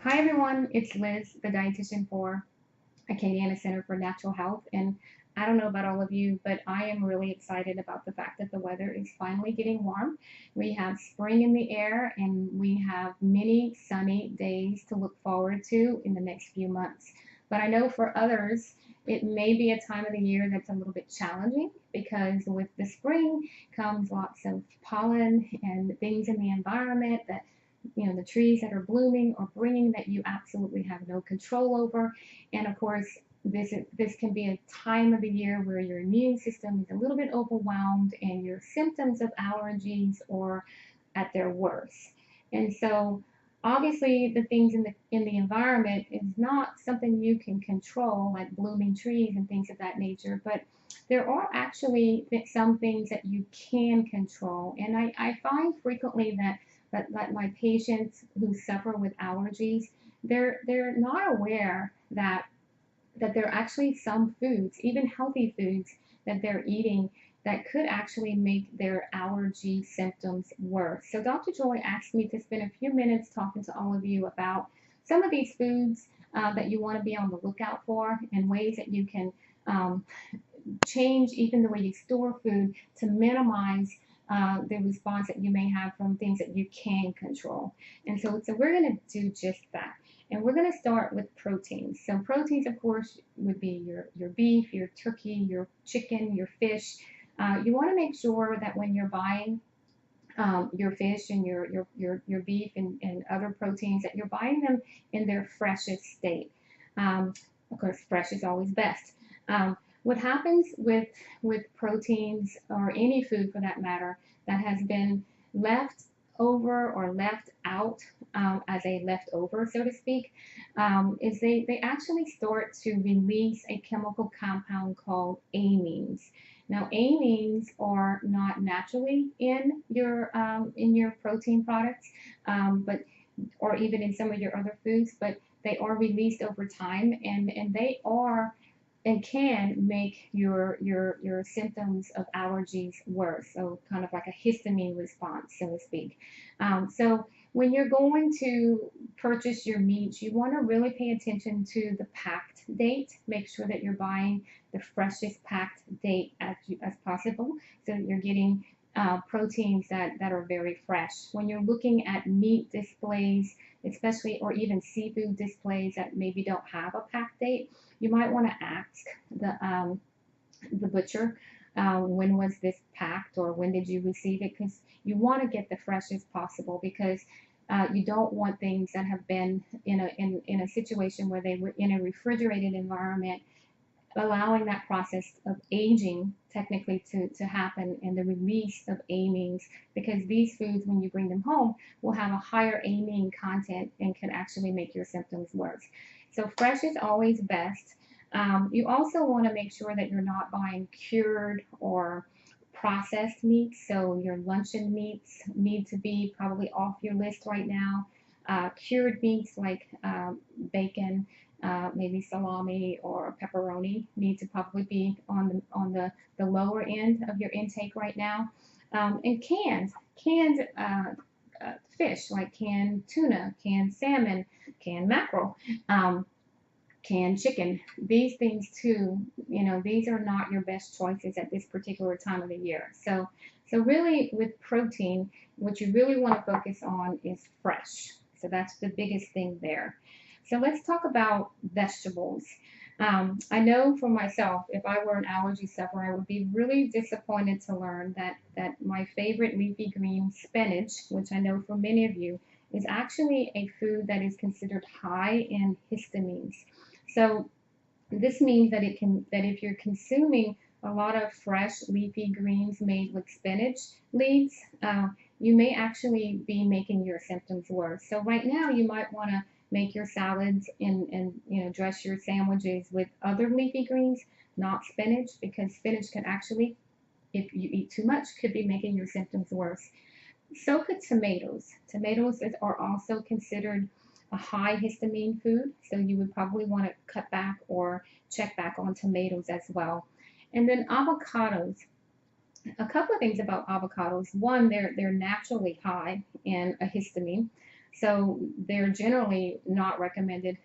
Hi everyone, it's Liz, the dietitian for Acadiana Center for Natural Health. And I don't know about all of you, but I am really excited about the fact that the weather is finally getting warm. We have spring in the air and we have many sunny days to look forward to in the next few months. But I know for others, it may be a time of the year that's a little bit challenging because with the spring comes lots of pollen and things in the environment that the trees that are blooming or bringing that you absolutely have no control over. And of course, this can be a time of the year where your immune system is a little bit overwhelmed and your symptoms of allergies are at their worst. And so obviously the things in the environment is not something you can control, like blooming trees and things of that nature, but there are actually some things that you can control. And I find frequently that my patients who suffer with allergies, they're not aware that there are actually some foods, even healthy foods, that they're eating that could actually make their allergy symptoms worse. So Dr. Joy asked me to spend a few minutes talking to all of you about some of these foods that you want to be on the lookout for and ways that you can um, change even the way you store food to minimize the response that you may have from things that you can control. And so we're going to do just that. And we're going to start with proteins. So proteins, of course, would be your beef, your turkey, your chicken, your fish. You want to make sure that when you're buying your fish and your beef and other proteins, that you're buying them in their freshest state. Of course, fresh is always best. What happens with proteins or any food for that matter that has been left over or left out as a leftover, so to speak, is they actually start to release a chemical compound called amines. Now, amines are not naturally in your protein products, but or even in some of your other foods, but they are released over time, and they are and can make your symptoms of allergies worse. So kind of like a histamine response, so to speak. So when you're going to purchase your meats, you want to really pay attention to the packed date. Make sure that you're buying the freshest packed date as possible, so that you're getting proteins that are very fresh. When you're looking at meat displays, especially or even seafood displays that maybe don't have a packed date, you might want to ask the butcher, when was this packed or when did you receive it, because you want to get the freshest possible, because you don't want things that have been in a situation where they were in a refrigerated environment, allowing that process of aging technically to happen and the release of amines, because these foods, when you bring them home, will have a higher amine content and can actually make your symptoms worse. So fresh is always best. You also want to make sure that you're not buying cured or processed meats. So your luncheon meats need to be probably off your list right now. Cured meats like bacon, maybe salami or pepperoni need to probably be on the lower end of your intake right now. And canned fish like canned tuna, canned salmon, canned mackerel, um, canned chicken. These things too, these are not your best choices at this particular time of the year. So really with protein, what you really want to focus on is fresh. So that's the biggest thing there. So let's talk about vegetables. I know for myself, if I were an allergy sufferer, I would be really disappointed to learn that my favorite leafy green spinach, which I know for many of you, is actually a food that is considered high in histamines. So this means that if you're consuming a lot of fresh leafy greens made with spinach leaves, you may actually be making your symptoms worse. So right now you might want to make your salads and dress your sandwiches with other leafy greens, not spinach, because spinach can actually, if you eat too much, could be making your symptoms worse. So could tomatoes. Tomatoes are also considered a high histamine food, so you would probably want to cut back or check back on tomatoes as well. And then avocados. A couple of things about avocados. One, they're naturally high in a histamine. So they're generally not recommended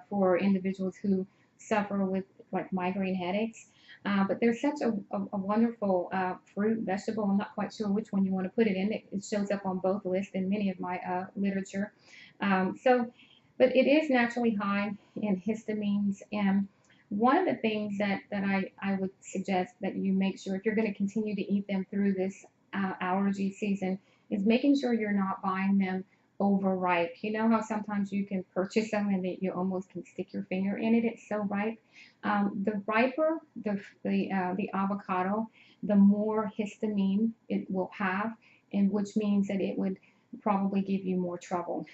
for individuals who suffer with like migraine headaches. But they're such a wonderful fruit, vegetable. I'm not quite sure which one you want to put it in. It shows up on both lists in many of my literature. But it is naturally high in histamines. And one of the things that I would suggest that you make sure if you're going to continue to eat them through this allergy season is making sure you're not buying them overripe. You know how sometimes you can purchase them and that you almost can stick your finger in it. It's so ripe. The riper the avocado, the more histamine it will have, and which means that it would probably give you more trouble.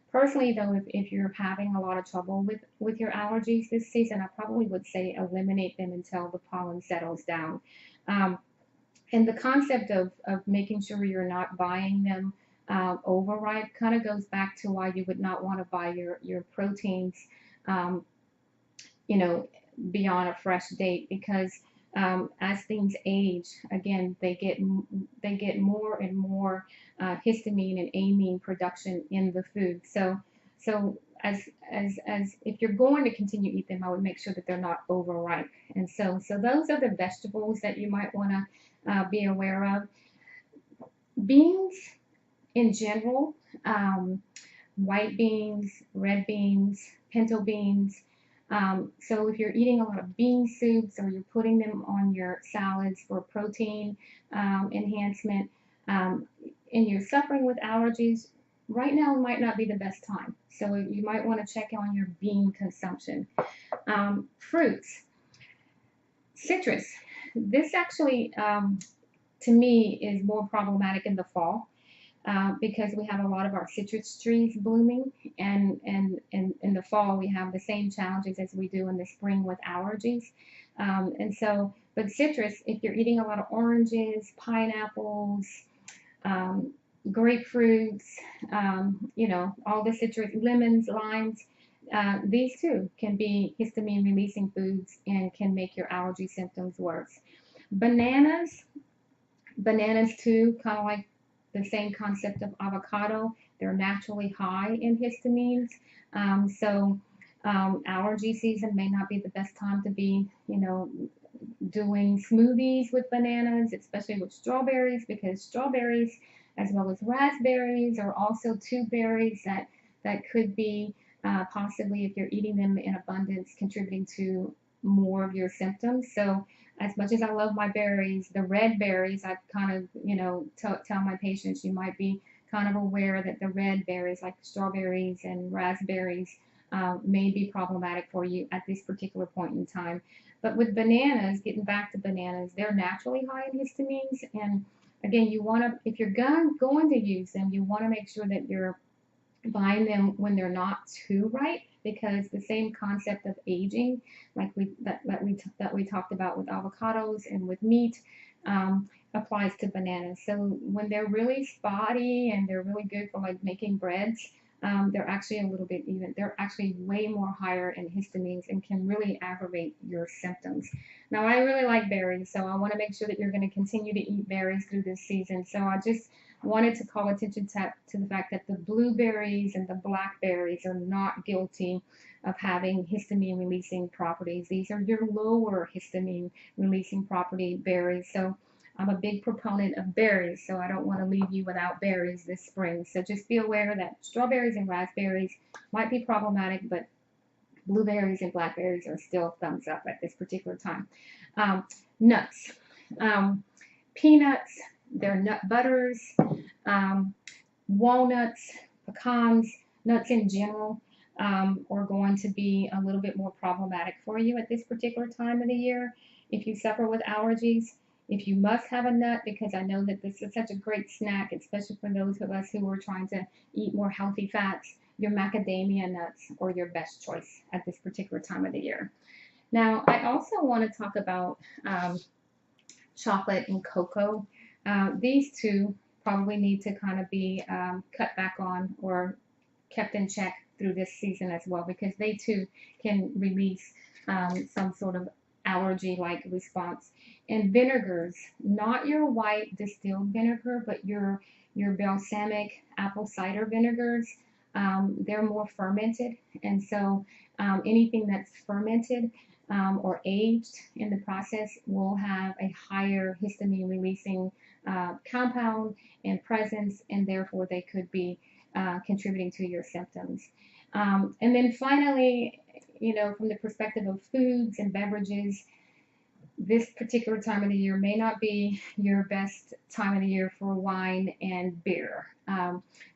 Personally, though, if you're having a lot of trouble with your allergies this season, I probably would say eliminate them until the pollen settles down. Um, and the concept of making sure you're not buying them overripe kind of goes back to why you would not want to buy your proteins, um, you know, beyond a fresh date because as things age, again, they get more and more histamine and amine production in the food. So as if you're going to continue to eat them, I would make sure that they're not overripe. And so those are the vegetables that you might want to be aware of. Beans in general, white beans, red beans, pinto beans. So if you're eating a lot of bean soups or you're putting them on your salads for protein enhancement, um, and you're suffering with allergies, right now might not be the best time. So you might want to check on your bean consumption. Fruits, citrus. This actually, to me, is more problematic in the fall because we have a lot of our citrus trees blooming, and in the fall we have the same challenges as we do in the spring with allergies. But citrus, if you're eating a lot of oranges, pineapples, um, grapefruits, all the citrus, lemons, limes, these too can be histamine releasing foods and can make your allergy symptoms worse. Bananas, Bananas too, kind of like the same concept of avocado. They're naturally high in histamines. Allergy season may not be the best time to be, doing smoothies with bananas, especially with strawberries, because strawberries, as well as raspberries, are also two berries that could be possibly, if you're eating them in abundance, contributing to more of your symptoms. So as much as I love my berries, the red berries, I kind of, tell my patients you might be kind of aware that the red berries, like strawberries and raspberries, may be problematic for you at this particular point in time. But with bananas, getting back to bananas, they're naturally high in histamines. And again, you want to, if you're going to use them, you want to make sure that you're buying them when they're not too ripe, because the same concept of aging, like we talked about with avocados and with meat, applies to bananas. So when they're really spotty and they're really good for like making breads, they're actually they're actually way more higher in histamines and can really aggravate your symptoms. Now, I really like berries, so I want to make sure that you're going to continue to eat berries through this season. So I just wanted to call attention to the fact that the blueberries and the blackberries are not guilty of having histamine releasing properties. These are your lower histamine releasing property berries. So I'm a big proponent of berries, so I don't want to leave you without berries this spring. So just be aware that strawberries and raspberries might be problematic, but blueberries and blackberries are still thumbs up at this particular time. Nuts. Peanuts, they're nut butters, walnuts, pecans, nuts in general are going to be a little bit more problematic for you at this particular time of the year if you suffer with allergies. If you must have a nut, because I know that this is such a great snack, especially for those of us who are trying to eat more healthy fats, your macadamia nuts are your best choice at this particular time of the year. Now, I also want to talk about chocolate and cocoa. These two probably need to kind of be cut back on or kept in check through this season as well, because they too can release some sort of allergy-like response. And vinegars, not your white distilled vinegar, but your balsamic apple cider vinegars, they're more fermented, and so anything that's fermented or aged in the process will have a higher histamine releasing compound and presence, and therefore they could be contributing to your symptoms. And then finally, from the perspective of foods and beverages, this particular time of the year may not be your best time of the year for wine and beer.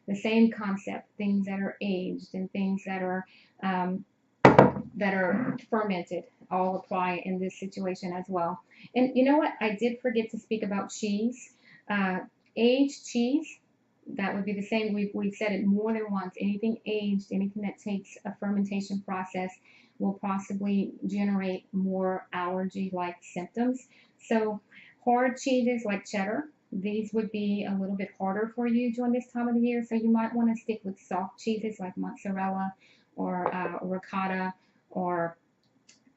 The same concept, things that are aged and things um, that are fermented all apply in this situation as well. And you know what? I did forget to speak about cheese. Uh, Aged cheese, that would be the same. We've said it more than once. Anything aged, anything that takes a fermentation process will possibly generate more allergy-like symptoms. So hard cheeses like cheddar, these would be a little bit harder for you during this time of the year. So you might want to stick with soft cheeses like mozzarella or ricotta or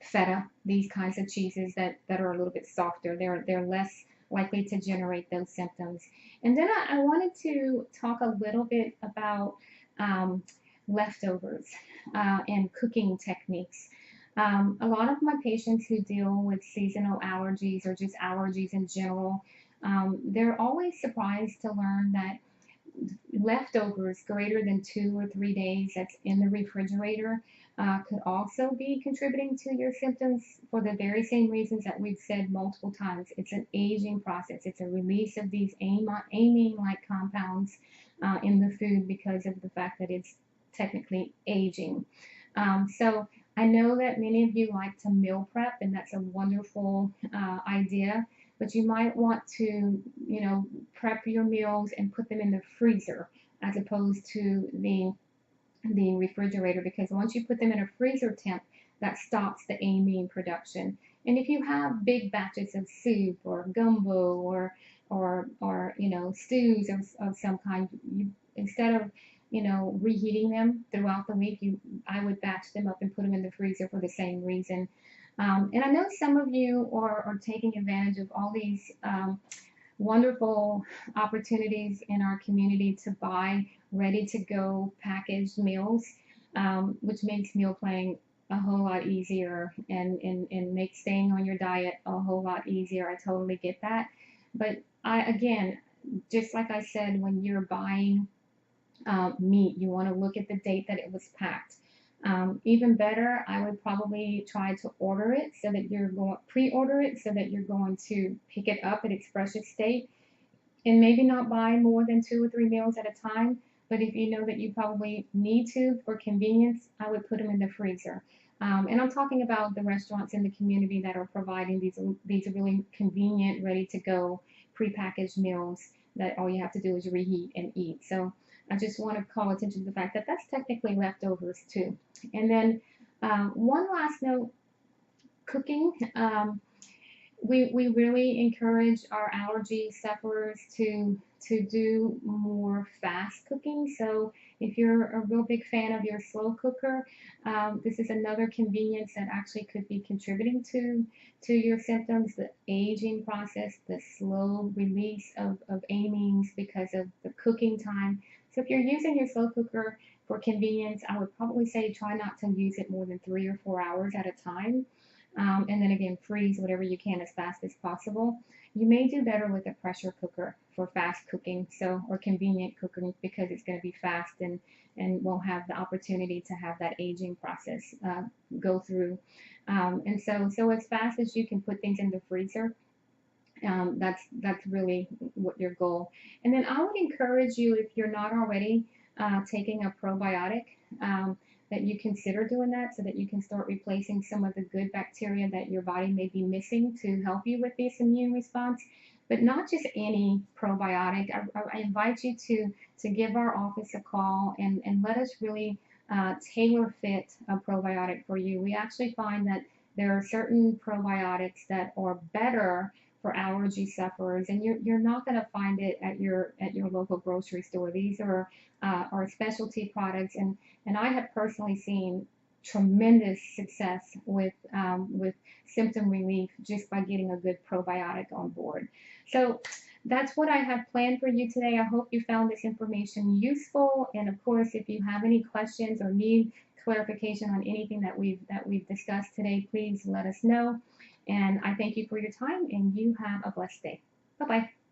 feta, these kinds of cheeses that are a little bit softer. They're less likely to generate those symptoms. And then I wanted to talk a little bit about um, leftovers and cooking techniques. A lot of my patients who deal with seasonal allergies or just allergies in general, they're always surprised to learn that leftovers greater than 2 or 3 days that's in the refrigerator could also be contributing to your symptoms for the very same reasons that we've said multiple times. It's an aging process. It's a release of these amine-like compounds in the food because of the fact that it's technically aging. So I know that many of you like to meal prep, and that's a wonderful idea, but you might want to, prep your meals and put them in the freezer as opposed to the refrigerator, because once you put them in a freezer temp, that stops the amine production. And if you have big batches of soup or gumbo or stews of some kind, instead of reheating them throughout the week, I would batch them up and put them in the freezer for the same reason. And I know some of you are taking advantage of all these wonderful opportunities in our community to buy ready-to-go packaged meals, which makes meal planning a whole lot easier and makes staying on your diet a whole lot easier. I totally get that. But again, just like I said, when you're buying meat, you want to look at the date that it was packed. Even better, I would probably try to order it so that you're going pre-order it so that you're going to pick it up in its freshest state, and maybe not buy more than 2 or 3 meals at a time. But if you know that you probably need to for convenience, I would put them in the freezer. And I'm talking about the restaurants in the community that are providing these really convenient, ready-to-go, prepackaged meals that all you have to do is reheat and eat. So I just want to call attention to the fact that that's technically leftovers too. And then one last note, cooking. We really encourage our allergy sufferers to do more fast cooking. So if you're a real big fan of your slow cooker, this is another convenience that actually could be contributing to your symptoms, the aging process, the slow release of amines because of the cooking time. So if you're using your slow cooker for convenience, I would probably say try not to use it more than 3 or 4 hours at a time. And then again, freeze whatever you can as fast as possible. You may do better with a pressure cooker for fast cooking, or convenient cooking, because it's going to be fast and won't have the opportunity to have that aging process go through. And so as fast as you can put things in the freezer, that's really what your goal. And then I would encourage you, if you're not already taking a probiotic, that you consider doing that so that you can start replacing some of the good bacteria that your body may be missing to help you with this immune response. But not just any probiotic. I invite you to give our office a call and let us really tailor fit a probiotic for you. We actually find that there are certain probiotics that are better for allergy sufferers, and you're not going to find it at your local grocery store. These are specialty products, and I have personally seen tremendous success with symptom relief just by getting a good probiotic on board. So that's what I have planned for you today. I hope you found this information useful. And of course, if you have any questions or need clarification on anything that we've discussed today, please let us know. And I thank you for your time, and you have a blessed day. Bye bye.